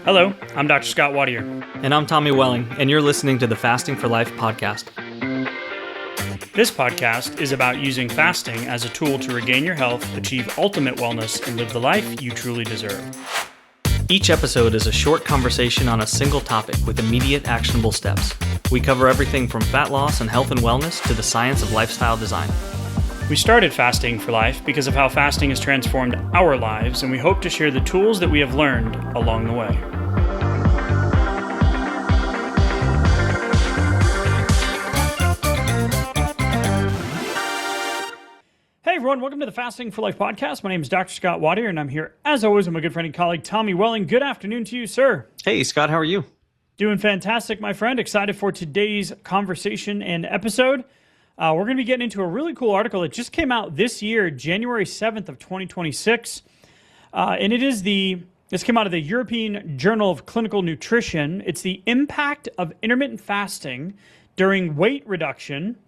Hello, I'm Dr. Scott Watier. And I'm Tommy Welling, and you're listening to the Fasting for Life podcast. This podcast is about using fasting as a tool to regain your health, achieve ultimate wellness, and live the life you truly deserve. Each episode is a short conversation on a single topic with immediate actionable steps. We cover everything from fat loss and health and wellness to the science of lifestyle design. We started Fasting for Life because of how fasting has transformed our lives, and we hope to share the tools that we have learned along the way. Hey everyone, welcome to the Fasting for Life podcast. My name is Dr. Scott Watier, and I'm here, as always, with my good friend and colleague, Tommy Welling. Good afternoon to you, sir. Hey, Scott, how are you? Doing fantastic, my friend. Excited for today's conversation and episode. We're going to be getting into a really cool article that just came out this year, January 7th of 2026. And this came out of the European Journal of Clinical Nutrition. It's the impact of intermittent fasting during weight reduction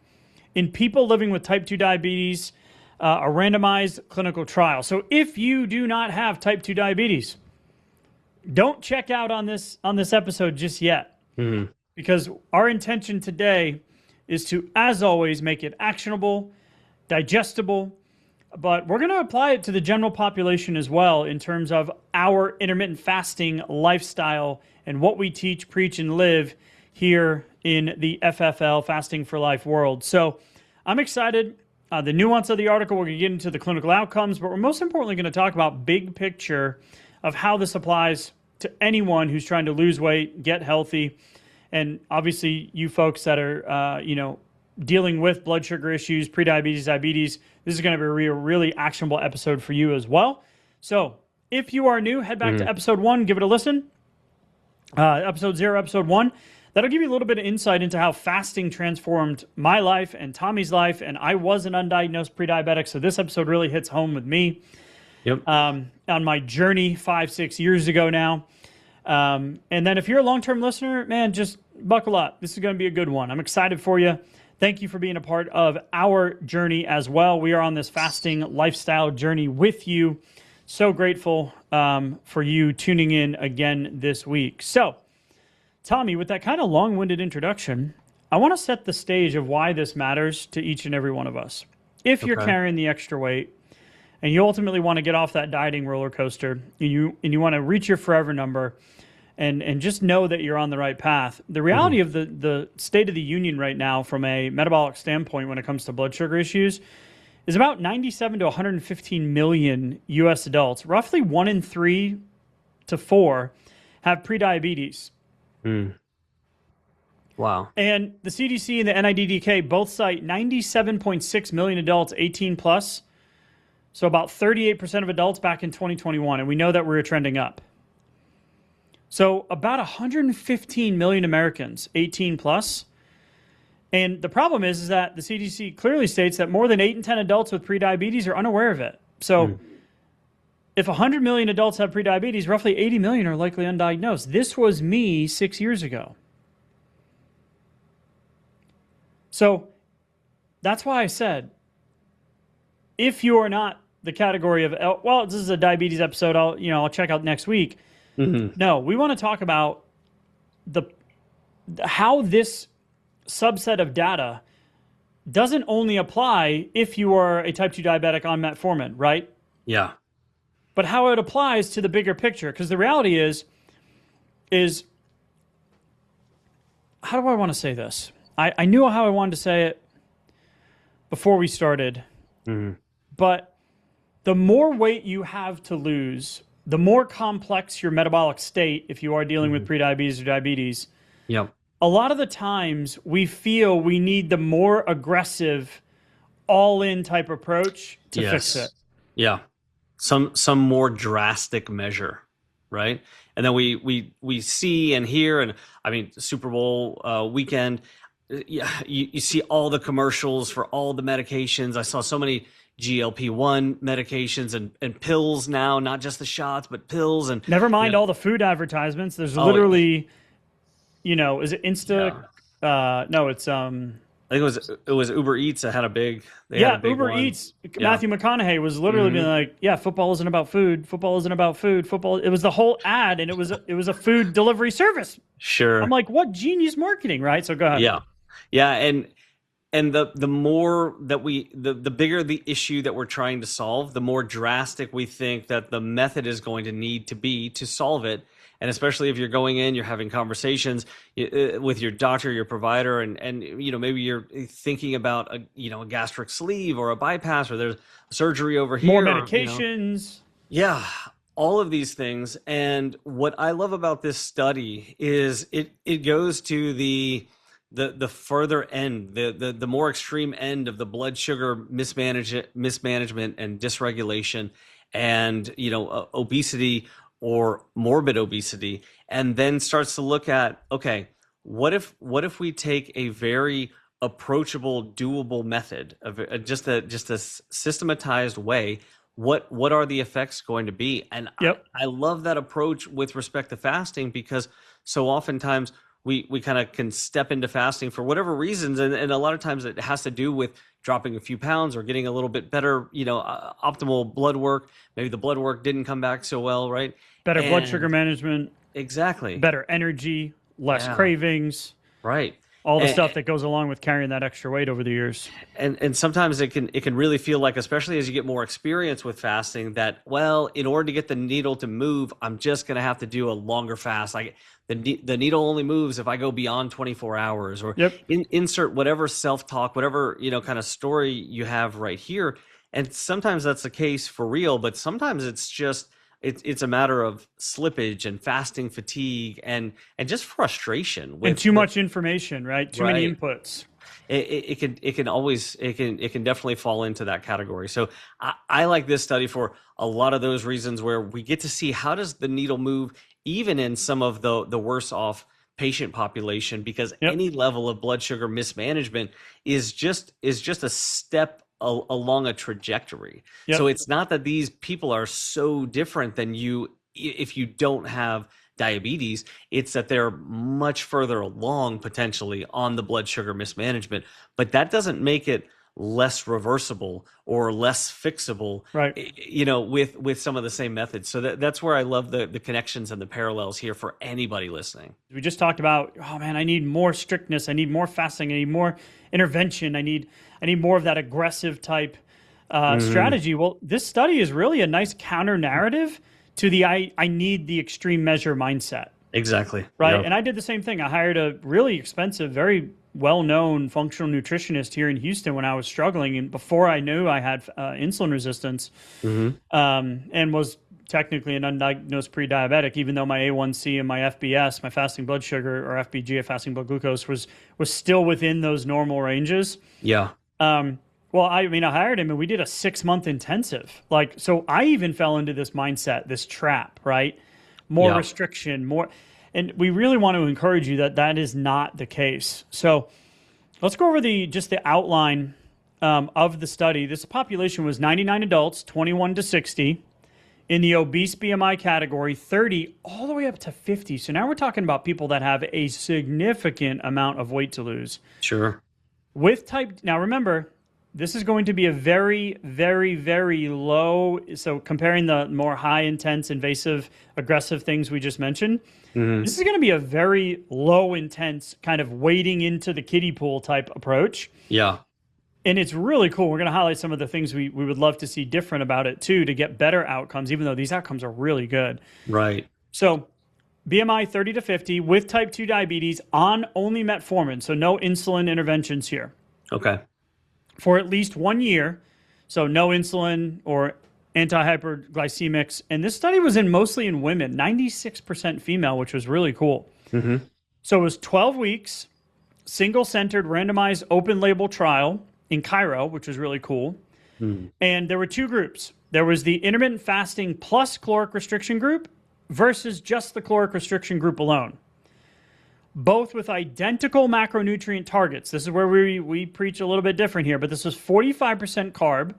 in people living with type 2 diabetes, a randomized clinical trial. So if you do not have type 2 diabetes, don't check out on this episode just yet. Because our intention today is to, as always, make it actionable, digestible, but we're going to apply it to the general population as well in terms of our intermittent fasting lifestyle and what we teach, preach, and live here in the FFL, Fasting for Life world. So I'm excited. The nuance of the article, we're going to get into the clinical outcomes, but we're most importantly going to talk about big picture of how this applies to anyone who's trying to lose weight, get healthy, and obviously you folks that are, dealing with blood sugar issues, prediabetes, diabetes, this is going to be a really actionable episode for you as well. So if you are new, head back to episode 1, give it a listen. Episode 0, episode 1. That'll give you a little bit of insight into how fasting transformed my life and Tommy's life, and I was an undiagnosed prediabetic, so this episode really hits home with me. Yep. On my journey 5-6 years ago now. And then if you're a long-term listener, man, just buckle up. This is going to be a good one. I'm excited for you. Thank you for being a part of our journey as well. We are on this fasting lifestyle journey with you. So grateful for you tuning in again this week. So, Tommy, with that kind of long-winded introduction, I want to set the stage of why this matters to each and every one of us. If you're carrying the extra weight, and you ultimately want to get off that dieting roller coaster, and you want to reach your forever number, and just know that you're on the right path. The reality of the state of the union right now from a metabolic standpoint when it comes to blood sugar issues is about 97 to 115 million U.S. adults. Roughly 1 in 3 to 4 have prediabetes. Wow. And the CDC and the NIDDK both cite 97.6 million adults 18 plus. So about 38% of adults back in 2021, and we know that we're trending up. So about 115 million Americans, 18 plus. And the problem is that the CDC clearly states that more than 8 in 10 adults with prediabetes are unaware of it. So if 100 million adults have prediabetes, roughly 80 million are likely undiagnosed. This was me 6 years ago. So that's why I said, if you are not the category of, well, this is a diabetes episode, I'll check out next week. No, we want to talk about how this subset of data doesn't only apply if you are a type 2 diabetic on metformin, right? Yeah. But how it applies to the bigger picture. Because the reality is, how do I want to say this? I knew how I wanted to say it before we started. But the more weight you have to lose, the more complex your metabolic state, if you are dealing with prediabetes or diabetes, a lot of the times we feel we need the more aggressive, all-in type approach to fix it. Yeah. Some more drastic measure, right? And then we see and hear, and I mean, Super Bowl weekend, you see all the commercials for all the medications. I saw so many GLP-1 medications and pills now, not just the shots, but pills. And never mind all the food advertisements. There's literally, is it Insta? Yeah. No, it's I think it was Uber Eats that had a big. They had a Yeah, big Uber one. Eats. Yeah. Matthew McConaughey was literally being like, "Yeah, football isn't about food. Football isn't about food. Football." It was the whole ad, and it was a food delivery service. I'm Sure. like, what genius marketing, right? So go ahead. Yeah. Yeah. And the more that the bigger the issue that we're trying to solve, the more drastic we think that the method is going to need to be to solve it. And especially if you're going in, you're having conversations with your doctor, your provider, and maybe you're thinking about a gastric sleeve or a bypass, or there's surgery over More here. medications. Yeah, all of these things. And what I love about this study is it goes to the further end, the more extreme end of the blood sugar mismanagement and dysregulation, and obesity or morbid obesity, and then starts to look at, okay, what if we take a very approachable, doable method of just a systematized way. What are the effects going to be? And Yep. I love that approach with respect to fasting, because so oftentimes we kind of can step into fasting for whatever reasons, and a lot of times it has to do with dropping a few pounds or getting a little bit better, optimal blood work. Maybe the blood work didn't come back so well, right? Better blood sugar management. Exactly. Better energy. Less cravings. Right. All the stuff that goes along with carrying that extra weight over the years. And sometimes it can really feel like, especially as you get more experience with fasting, that, well, in order to get the needle to move, I'm just going to have to do a longer fast. Like the needle only moves if I go beyond 24 hours, or insert whatever self-talk, whatever, kind of story you have right here. And sometimes that's the case for real, but sometimes it's just, it's a matter of slippage and fasting fatigue and just frustration and too much information, right? Too many inputs. It can definitely fall into that category. So I like this study for a lot of those reasons, where we get to see how does the needle move even in some of the worse off patient population, because any level of blood sugar mismanagement is just a step along a trajectory. So it's not that these people are so different than you if you don't have diabetes. It's that they're much further along potentially on the blood sugar mismanagement, but that doesn't make it less reversible or less fixable, right? With some of the same methods. So that's where I love the connections and the parallels here for anybody listening. We just talked about, oh man, I need more strictness, I need more fasting, I need more intervention, I need more of that aggressive type strategy. Well, this study is really a nice counter narrative to the I need the extreme measure mindset. Exactly. Right. Yep. And I did the same thing. I hired a really expensive, very well-known functional nutritionist here in Houston when I was struggling, and before I knew I had insulin resistance, and was technically an undiagnosed pre-diabetic, even though my A1C and my FBS, my fasting blood sugar, or FBG, fasting blood glucose, was still within those normal ranges. Yeah. Well, I hired him and we did a 6-month intensive. So I even fell into this mindset, this trap, right? More restriction, more. And we really want to encourage you that is not the case. So let's go over the outline of the study. This population was 99 adults, 21 to 60, in the obese BMI category, 30 all the way up to 50. So now we're talking about people that have a significant amount of weight to lose. Sure. Now remember, this is going to be a very, very, very low. So comparing the more high intense, invasive, aggressive things we just mentioned, this is going to be a very low intense kind of wading into the kiddie pool type approach. Yeah. And it's really cool. We're going to highlight some of the things we would love to see different about it too, to get better outcomes, even though these outcomes are really good. Right. So BMI 30 to 50 with type 2 diabetes on only metformin. So no insulin interventions here. Okay. For at least 1 year. So no insulin or anti-hyperglycemics. And this study was mostly in women, 96% female, which was really cool. So it was 12 weeks, single-centered, randomized, open-label trial in Cairo, which was really cool. And there were two groups. There was the intermittent fasting plus caloric restriction group versus just the caloric restriction group alone. Both with identical macronutrient targets. This is where we preach a little bit different here, but this was 45% carb,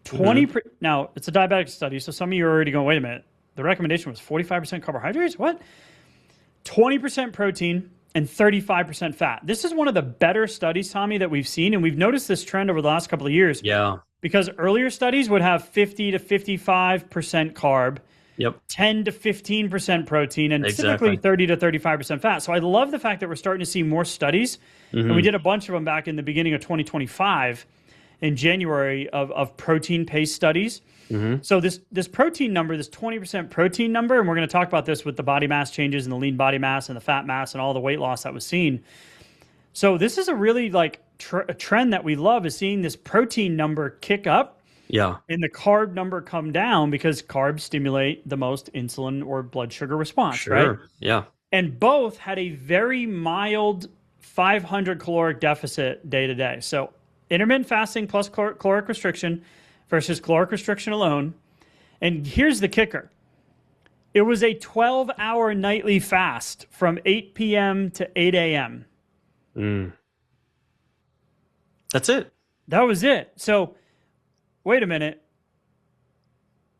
20%. Now, it's a diabetic study, so some of you are already going, wait a minute. The recommendation was 45% carbohydrates? What? 20% protein, and 35% fat. This is one of the better studies, Tommy, that we've seen. And we've noticed this trend over the last couple of years. Yeah. Because earlier studies would have 50 to 55% carb, Yep. 10 to 15% protein, and Exactly. typically 30 to 35% fat. So I love the fact that we're starting to see more studies. And we did a bunch of them back in the beginning of 2025 in January of protein-based studies. So this protein number, this 20% protein number, and we're going to talk about this with the body mass changes and the lean body mass and the fat mass and all the weight loss that was seen. So this is a really like a trend that we love, is seeing this protein number kick up. Yeah. And the carb number come down, because carbs stimulate the most insulin or blood sugar response, right? Yeah. And both had a very mild 500 caloric deficit day to day. So intermittent fasting plus caloric restriction versus caloric restriction alone. And here's the kicker. It was a 12-hour nightly fast from 8 p.m. to 8 a.m. That's it. That was it. So wait a minute.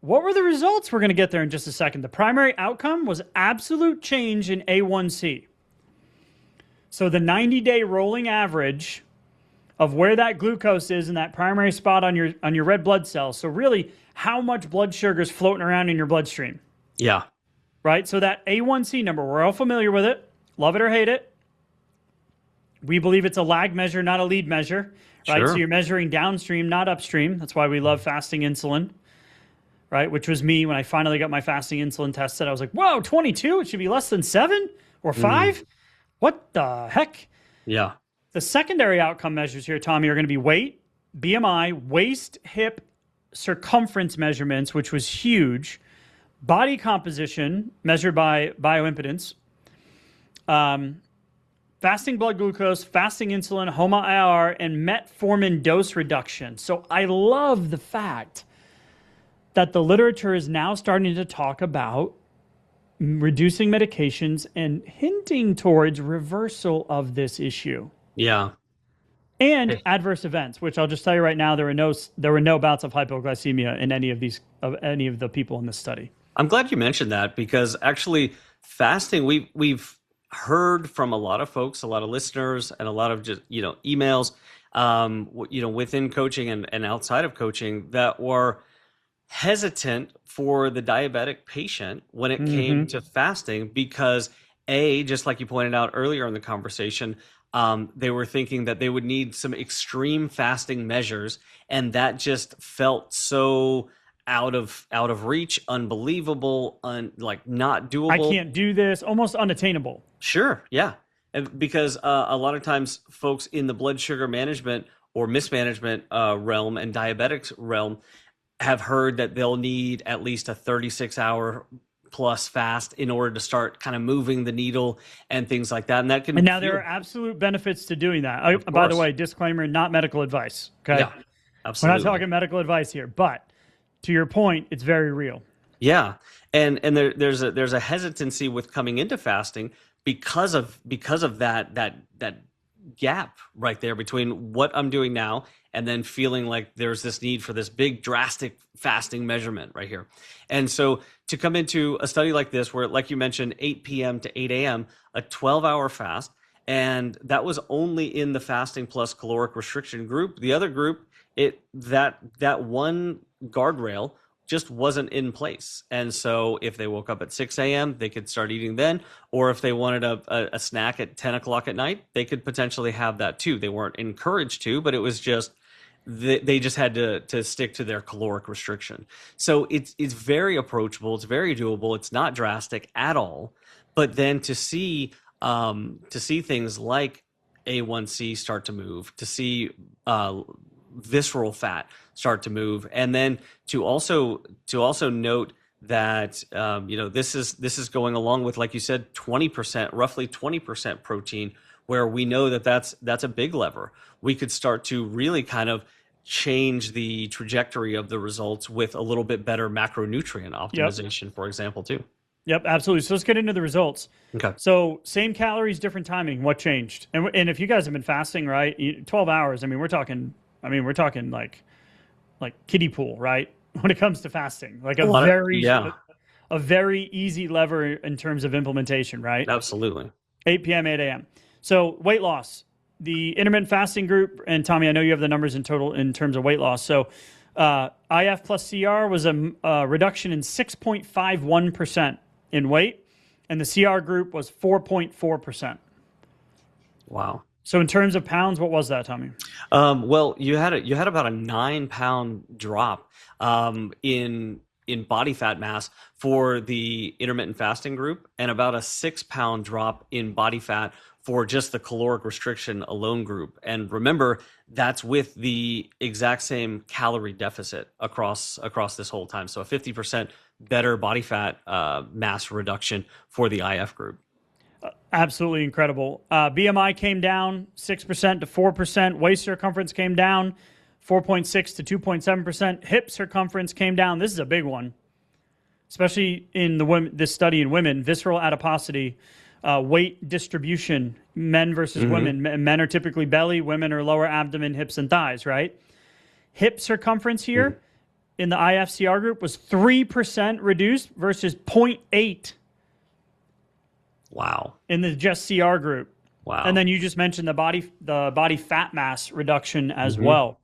What were the results? We're going to get there in just a second. The primary outcome was absolute change in A1C. So the 90-day rolling average of where that glucose is in that primary spot on your red blood cells. So really, how much blood sugar is floating around in your bloodstream. Yeah. Right? So that A1C number, we're all familiar with it. Love it or hate it. We believe it's a lag measure, not a lead measure. Right? Sure. So you're measuring downstream, not upstream. That's why we love fasting insulin. Right? Which was me when I finally got my fasting insulin tested. I was like, whoa, 22? It should be less than 7 or 5? What the heck? Yeah. The secondary outcome measures here, Tommy, are going to be weight, BMI, waist, hip, circumference measurements, which was huge, body composition measured by bioimpedance, fasting blood glucose, fasting insulin, HOMA-IR, and metformin dose reduction. So I love the fact that the literature is now starting to talk about reducing medications and hinting towards reversal of this issue. Yeah. And adverse events, which I'll just tell you right now, there were no bouts of hypoglycemia in any of the people in this study. I'm glad you mentioned that, because actually fasting, we've heard from a lot of folks, a lot of listeners, and a lot of just, emails, within coaching and outside of coaching, that were hesitant for the diabetic patient when it came to fasting, because just like you pointed out earlier in the conversation, they were thinking that they would need some extreme fasting measures, and that just felt so out of reach, unbelievable, not doable. I can't do this, almost unattainable. Sure, yeah, because a lot of times folks in the blood sugar management or mismanagement realm and diabetics realm have heard that they'll need at least a 36-hour plus fast in order to start kind of moving the needle and things like that. And now there are absolute benefits to doing that. By the way, disclaimer, not medical advice. Okay. Yeah, absolutely. We're not talking medical advice here, but to your point, it's very real. Yeah. And there's a hesitancy with coming into fasting because of that gap right there between what I'm doing now and then feeling like there's this need for this big drastic fasting measurement right here. And so to come into a study like this, where, like you mentioned, 8 p.m. to 8 a.m., a 12-hour fast, and that was only in the fasting plus caloric restriction group. The other group, that one guardrail just wasn't in place. And so if they woke up at 6 a.m., they could start eating then. Or if they wanted a snack at 10 o'clock at night, they could potentially have that too. They weren't encouraged to, but it was just, they just had to stick to their caloric restriction. So it's very approachable. It's very doable. It's not drastic at all. But then to see things like A1C start to move, to see visceral fat start to move, and then to also note that this is going along with, like you said, 20%, roughly 20% protein, where we know that's a big lever. We could start to really kind of change the trajectory of the results with a little bit better macronutrient optimization, for example, too. Yep, absolutely. So let's get into the results. Okay. So same calories, different timing. What changed? And if you guys have been fasting, right, 12 hours. I mean, we're talking like kiddie pool, right? When it comes to fasting, like a very easy lever in terms of implementation, right? Absolutely. 8 p.m., 8 a.m. So weight loss, the intermittent fasting group, and Tommy, I know you have the numbers in total in terms of weight loss. So IF plus CR was a reduction in 6.51% in weight, and the CR group was 4.4%. Wow. So in terms of pounds, what was that, Tommy? Well, you had about a 9-pound drop in body fat mass for the intermittent fasting group, and about a 6-pound drop in body fat for just the caloric restriction alone group. And remember, that's with the exact same calorie deficit across this whole time. So a 50% better body fat mass reduction for the IF group. Absolutely incredible. BMI came down 6% to 4%. Waist circumference came down 4.6 to 2.7%. Hip circumference came down. This is a big one, especially in this study in women. Visceral adiposity, weight distribution, men versus women. Men are typically belly, women are lower abdomen, hips, and thighs, right? Hip circumference here in the IFCR group was 3% reduced versus 0.8. Wow. In the just CR group. Wow. And then you just mentioned the body fat mass reduction as well.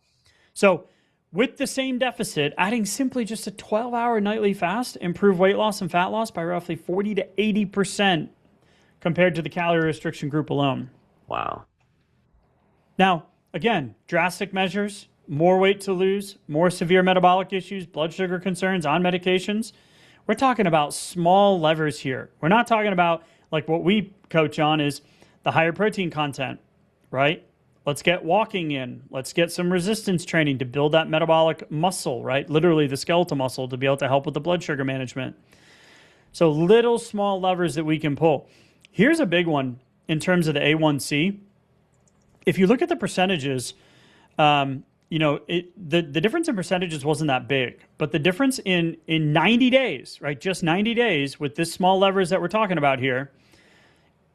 So with the same deficit, adding simply just a 12-hour nightly fast improved weight loss and fat loss by roughly 40 to 80% compared to the calorie restriction group alone. Wow. Now, again, drastic measures, more weight to lose, more severe metabolic issues, blood sugar concerns, on medications. We're talking about small levers here. We're not talking about like what we coach on is the higher protein content, right? Let's get walking in. Let's get some resistance training to build that metabolic muscle, right? Literally the skeletal muscle to be able to help with the blood sugar management. So little small levers that we can pull. Here's a big one in terms of the A1C. If you look at the percentages, the difference in percentages wasn't that big, but the difference in 90 days, right? Just 90 days with this small levers that we're talking about here,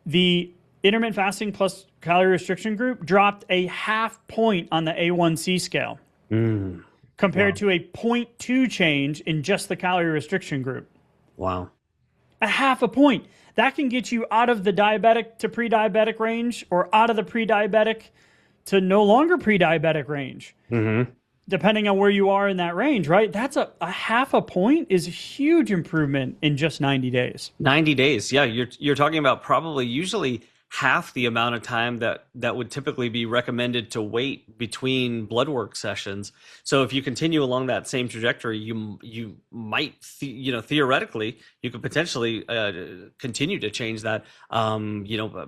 the intermittent fasting plus calorie restriction group dropped a 0.5 point on the A1C scale compared to a 0.2 change in just the calorie restriction group. Wow. A 0.5 point. That can get you out of the diabetic to pre-diabetic range or out of the pre-diabetic to no longer pre-diabetic range, depending on where you are in that range, right? That's a 0.5 point is a huge improvement in just 90 days. 90 days. Yeah. You're talking about probably usually half the amount of time that would typically be recommended to wait between blood work sessions. So if you continue along that same trajectory, you might, theoretically, you could potentially continue to change that,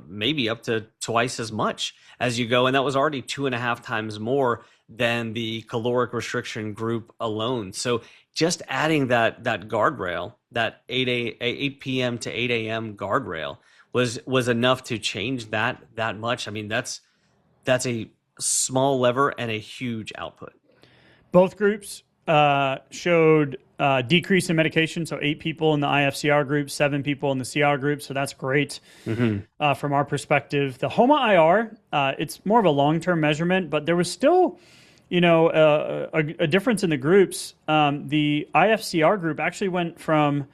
maybe up to twice as much as you go. And that was already 2.5 times more than the caloric restriction group alone. So just adding that guardrail, that 8 p.m. to 8 a.m. guardrail, was enough to change that much. I mean, that's a small lever and a huge output. Both groups showed decrease in medication. So 8 people in the IFCR group, 7 people in the CR group. So that's great from our perspective. The HOMA IR, it's more of a long-term measurement, but there was still, a difference in the groups. The IFCR group actually went from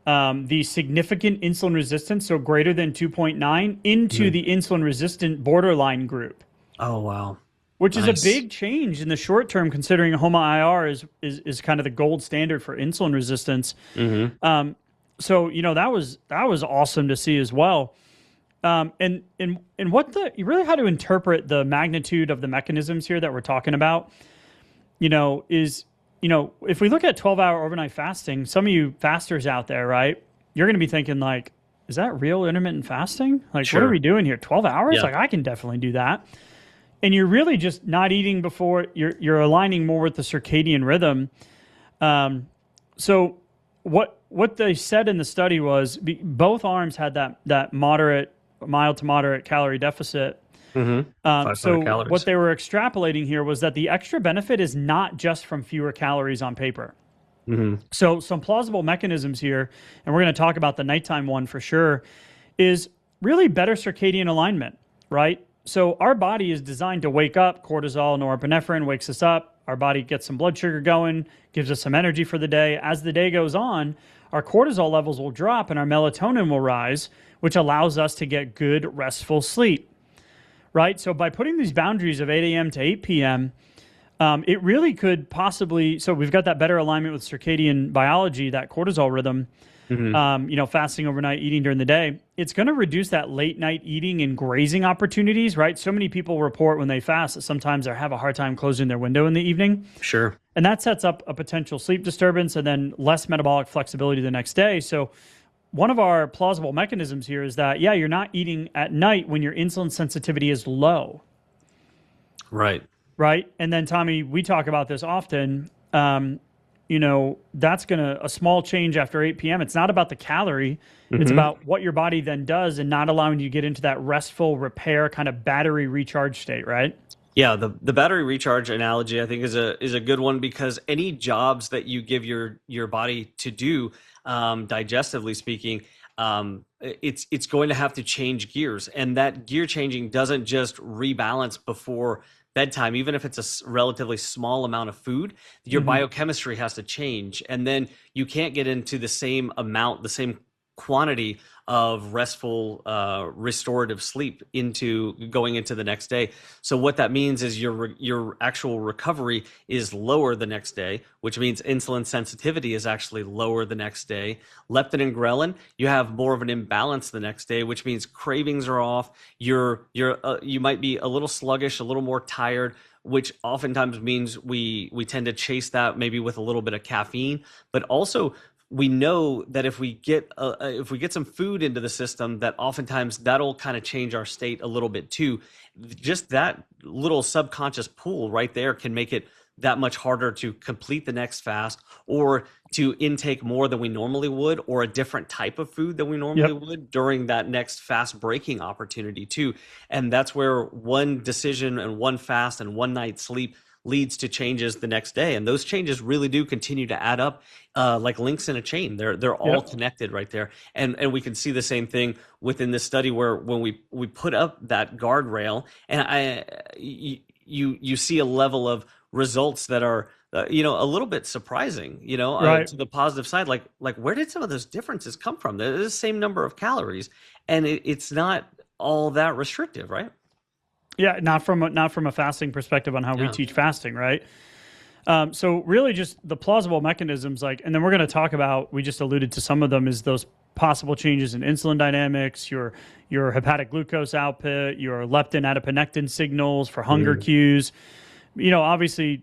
the significant insulin resistance, so greater than 2.9, into the insulin resistant borderline group. Oh, wow. Which is a big change in the short term, considering HOMA IR is kind of the gold standard for insulin resistance. So, that was awesome to see as well. And you really had to interpret the magnitude of the mechanisms here that we're talking about, if we look at 12-hour overnight fasting, some of you fasters out there, right, you're going to be thinking like, is that real intermittent fasting? Like, What are we doing here? 12 hours? Yeah. Like, I can definitely do that. And you're really just not eating before you're aligning more with the circadian rhythm. So what they said in the study was both arms had that mild to moderate calorie deficit. So calories. what they were extrapolating here was that the extra benefit is not just from fewer calories on paper. So some plausible mechanisms here, and we're going to talk about the nighttime one for sure, is really better circadian alignment, right? So our body is designed to wake up. Cortisol, norepinephrine wakes us up. Our body gets some blood sugar going, gives us some energy for the day. As the day goes on, our cortisol levels will drop and our melatonin will rise, which allows us to get good, restful sleep, right? So by putting these boundaries of 8 a.m. to 8 p.m., it really could possibly, so we've got that better alignment with circadian biology, that cortisol rhythm, fasting overnight, eating during the day. It's going to reduce that late night eating and grazing opportunities, right? So many people report when they fast that sometimes they have a hard time closing their window in the evening. Sure. And that sets up a potential sleep disturbance and then less metabolic flexibility the next day. So one of our plausible mechanisms here is that, you're not eating at night when your insulin sensitivity is low. Right. Right. And then, Tommy, we talk about this often. That's a small change after 8 p.m. It's not about the calorie. It's about what your body then does and not allowing you to get into that restful repair kind of battery recharge state. Right. Yeah. The battery recharge analogy, I think, is a good one, because any jobs that you give your body to do, digestively speaking, it's going to have to change gears, and that gear changing doesn't just rebalance before bedtime. Even if it's a relatively small amount of food, your biochemistry has to change, and then you can't get into the same amount, the same quantity of restful, restorative sleep going into the next day. So what that means is your actual recovery is lower the next day, which means insulin sensitivity is actually lower the next day. Leptin and ghrelin, you have more of an imbalance the next day, which means cravings are off. You might be a little sluggish, a little more tired, which oftentimes means we tend to chase that maybe with a little bit of caffeine, but also we know that if we get some food into the system, that oftentimes that'll kind of change our state a little bit too. Just that little subconscious pull right there can make it that much harder to complete the next fast, or to intake more than we normally would, or a different type of food than we normally would during that next fast breaking opportunity too. And that's where one decision and one fast and one night's sleep leads to changes the next day, and those changes really do continue to add up, like links in a chain. They're all connected right there, and we can see the same thing within this study, where when we put up that guardrail, and you see a level of results that are a little bit surprising, to the positive side. Like where did some of those differences come from? They're the same number of calories, and it's not all that restrictive, right? Yeah, not from a fasting perspective on how we teach fasting, right? So really just the plausible mechanisms, and then we're going to talk about, we just alluded to some of them, is those possible changes in insulin dynamics, your hepatic glucose output, your leptin adiponectin signals for hunger cues. Obviously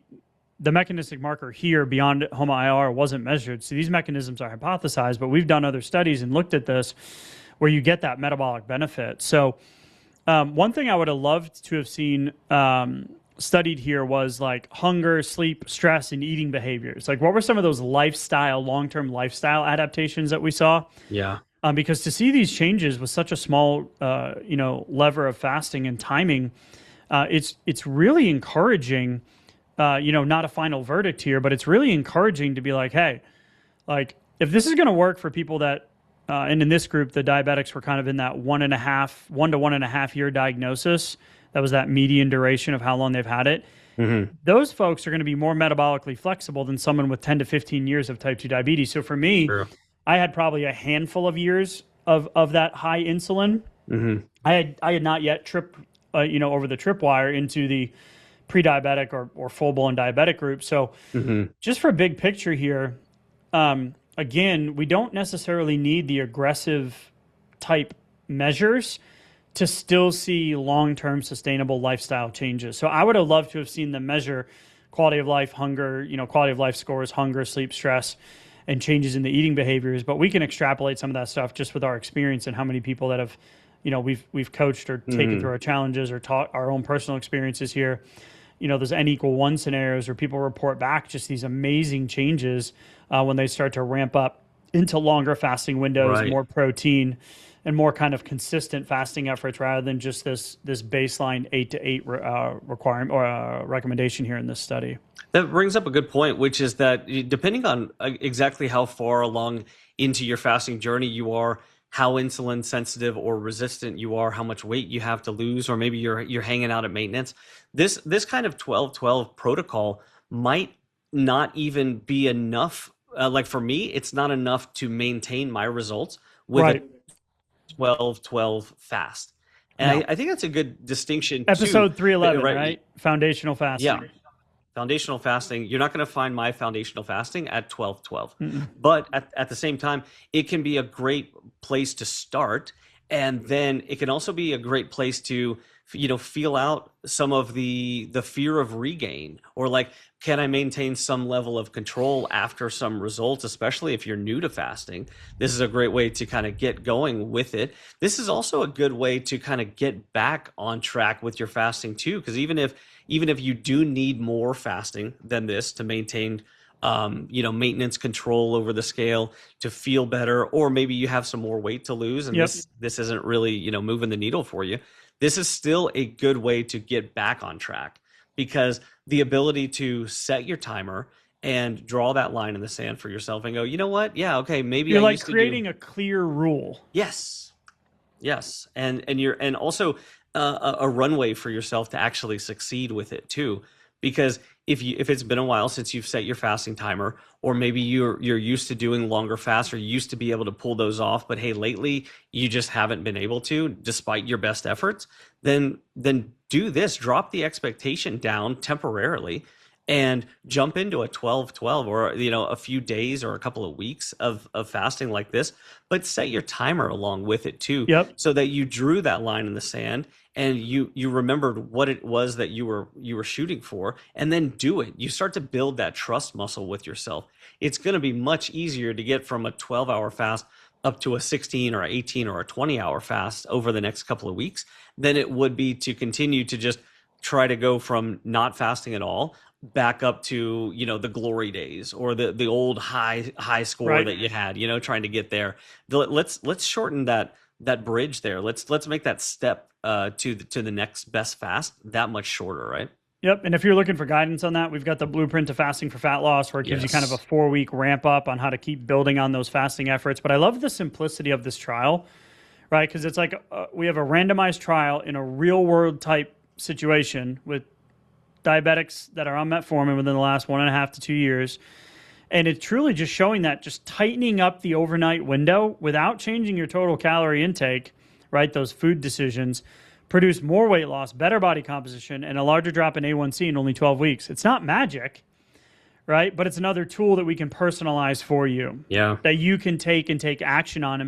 the mechanistic marker here beyond HOMA-IR wasn't measured. So these mechanisms are hypothesized, but we've done other studies and looked at this where you get that metabolic benefit. So one thing I would have loved to have seen studied here was like hunger, sleep, stress, and eating behaviors. Like, what were some of those long-term lifestyle adaptations that we saw? Yeah. Because to see these changes with such a small, lever of fasting and timing, it's really encouraging. Not a final verdict here, but it's really encouraging to be like, hey, like if this is going to work for people that. And in this group, the diabetics were kind of in that 1 to 1.5 year diagnosis. That was that median duration of how long they've had it. Those folks are going to be more metabolically flexible than someone with 10 to 15 years of type 2 diabetes. So for me, I had probably a handful of years of that high insulin. I had not yet tripped, over the tripwire into the pre-diabetic or full-blown diabetic group. So just for a big picture here, again, we don't necessarily need the aggressive type measures to still see long-term sustainable lifestyle changes. So I would have loved to have seen them measure quality of life, hunger, quality of life scores, hunger, sleep, stress, and changes in the eating behaviors. But we can extrapolate some of that stuff just with our experience and how many people that have, we've coached or taken through our challenges or taught our own personal experiences here. Those N=1 scenarios where people report back just these amazing changes when they start to ramp up into longer fasting windows, more protein, and more kind of consistent fasting efforts rather than just this baseline 8 to 8 requirement or recommendation here in this study. That brings up a good point, which is that depending on exactly how far along into your fasting journey you are, how insulin sensitive or resistant you are, how much weight you have to lose, or maybe you're hanging out at maintenance, this kind of 12-12 protocol might not even be enough like for me, it's not enough to maintain my results with Right. a 12-12 fast. And No. I think that's a good distinction too, Episode 311, right? right? Foundational fasting. Yeah. Foundational fasting, you're not going to find my foundational fasting at 12-12. Mm-mm. But at the same time, it can be a great place to start. And then it can also be a great place to, feel out some of the fear of regain, or like, can I maintain some level of control after some results, especially if you're new to fasting? This is a great way to kind of get going with it. This is also a good way to kind of get back on track with your fasting too, because even if you do need more fasting than this to maintain maintenance control over the scale, to feel better, or maybe you have some more weight to lose and Yep. this isn't really moving the needle for you, this is still a good way to get back on track, because the ability to set your timer and draw that line in the sand for yourself and go, you know what, yeah, okay, maybe You're I like used to creating do. a clear rule. Yes. Yes, and also a runway for yourself to actually succeed with it too, because if it's been a while since you've set your fasting timer, or maybe you're used to doing longer fasts, or you used to be able to pull those off, but hey, lately you just haven't been able to, despite your best efforts, then do this, drop the expectation down temporarily, and jump into a 12-12, or a few days or a couple of weeks of fasting like this, but set your timer along with it too, Yep. so that you drew that line in the sand and you remembered what it was that you were shooting for, and then do it. You start to build that trust muscle with yourself. It's going to be much easier to get from a 12-hour fast up to a 16 or 18 or a 20-hour fast over the next couple of weeks than it would be to continue to just try to go from not fasting at all back up to the glory days, or the old high score Right. that you had, trying to get there. Let's shorten that bridge there. Let's make that step to the next best fast that much shorter, right? Yep. And if you're looking for guidance on that, we've got the blueprint to fasting for fat loss, where it gives you kind of a 4-week ramp up on how to keep building on those fasting efforts. But I love the simplicity of this trial, right? Because it's like we have a randomized trial in a real world type situation with diabetics that are on metformin within the last 1.5 to 2 years. And it's truly just showing that just tightening up the overnight window without changing your total calorie intake, right? Those food decisions produce more weight loss, better body composition, and a larger drop in A1C in only 12 weeks. It's not magic, right? But it's another tool that we can personalize for you. Yeah. That you can take action on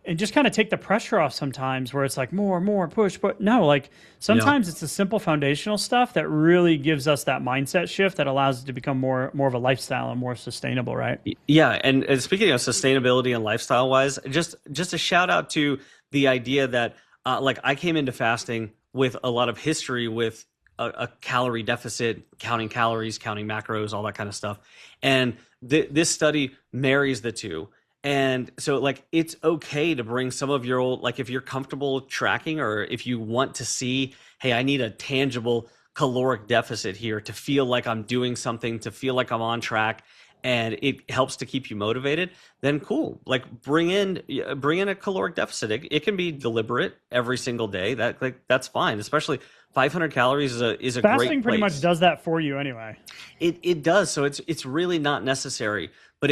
and just kind of take the pressure off sometimes, where it's like more push. But no, like sometimes it's the simple foundational stuff that really gives us that mindset shift that allows it to become more of a lifestyle and more sustainable, right? Yeah. And speaking of sustainability and lifestyle wise, just a shout out to the idea that like I came into fasting with a lot of history with a calorie deficit, counting calories, counting macros, all that kind of stuff. And this study marries the two. And so like, it's okay to bring some of your old, like if you're comfortable tracking, or if you want to see, hey, I need a tangible caloric deficit here to feel like I'm doing something, to feel like I'm on track, and it helps to keep you motivated, then cool. Like bring in a caloric deficit. It can be deliberate every single day. That's fine. Especially 500 calories is a great Fasting pretty place. much does that for you anyway. It does. So it's really not necessary. But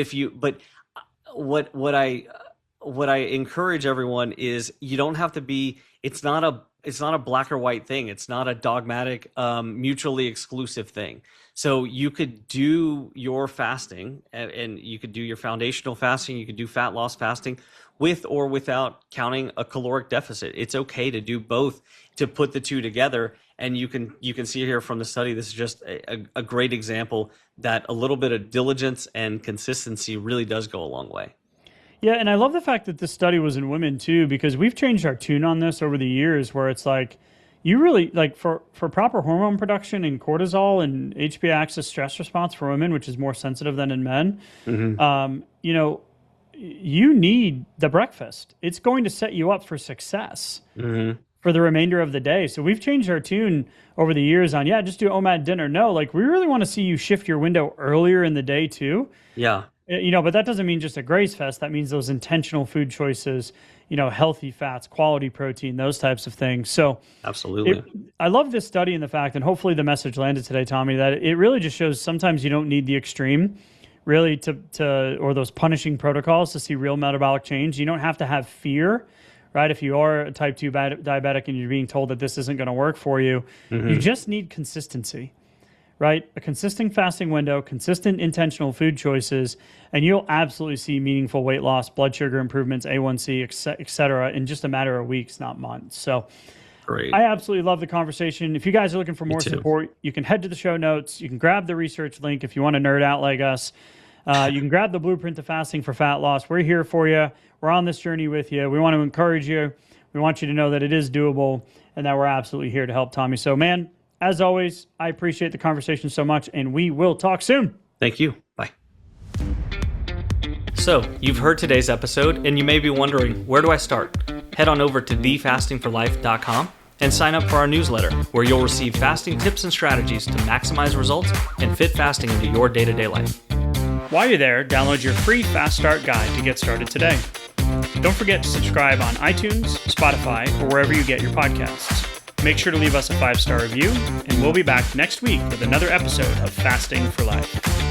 what I encourage everyone is, you don't have to be, it's not a black or white thing. It's not a dogmatic, mutually exclusive thing. So you could do your fasting, and you could do your foundational fasting. You could do fat loss fasting with or without counting a caloric deficit. It's okay to do both, to put the two together. And you can see here from the study, this is just a great example that a little bit of diligence and consistency really does go a long way. Yeah, and I love the fact that this study was in women too, because we've changed our tune on this over the years, where it's like, you really, like for proper hormone production and cortisol and HPA axis stress response for women, which is more sensitive than in men, you need the breakfast. It's going to set you up for success for the remainder of the day. So we've changed our tune over the years on, just do OMAD dinner. No, like we really want to see you shift your window earlier in the day too. Yeah. But that doesn't mean just a grace fest. That means those intentional food choices, healthy fats, quality protein, those types of things. So absolutely. I love this study and the fact, and hopefully the message landed today, Tommy, that it really just shows sometimes you don't need the extreme, really or those punishing protocols to see real metabolic change. You don't have to have fear, right? If you are a type 2 diabetic and you're being told that this isn't going to work for you, you just need consistency, right? A consistent fasting window, consistent intentional food choices, and you'll absolutely see meaningful weight loss, blood sugar improvements, A1C, et cetera, in just a matter of weeks, not months. So great. I absolutely love the conversation. If you guys are looking for more support, you can head to the show notes. You can grab the research link if you want to nerd out like us. You can grab the blueprint to fasting for fat loss. We're here for you. We're on this journey with you. We want to encourage you. We want you to know that it is doable and that we're absolutely here to help, Tommy. So, man, as always, I appreciate the conversation so much, and we will talk soon. Thank you. Bye. So, you've heard today's episode, and you may be wondering, where do I start? Head on over to thefastingforlife.com and sign up for our newsletter, where you'll receive fasting tips and strategies to maximize results and fit fasting into your day-to-day life. While you're there, download your free Fast Start guide to get started today. Don't forget to subscribe on iTunes, Spotify, or wherever you get your podcasts. Make sure to leave us a 5-star review, and we'll be back next week with another episode of Fasting for Life.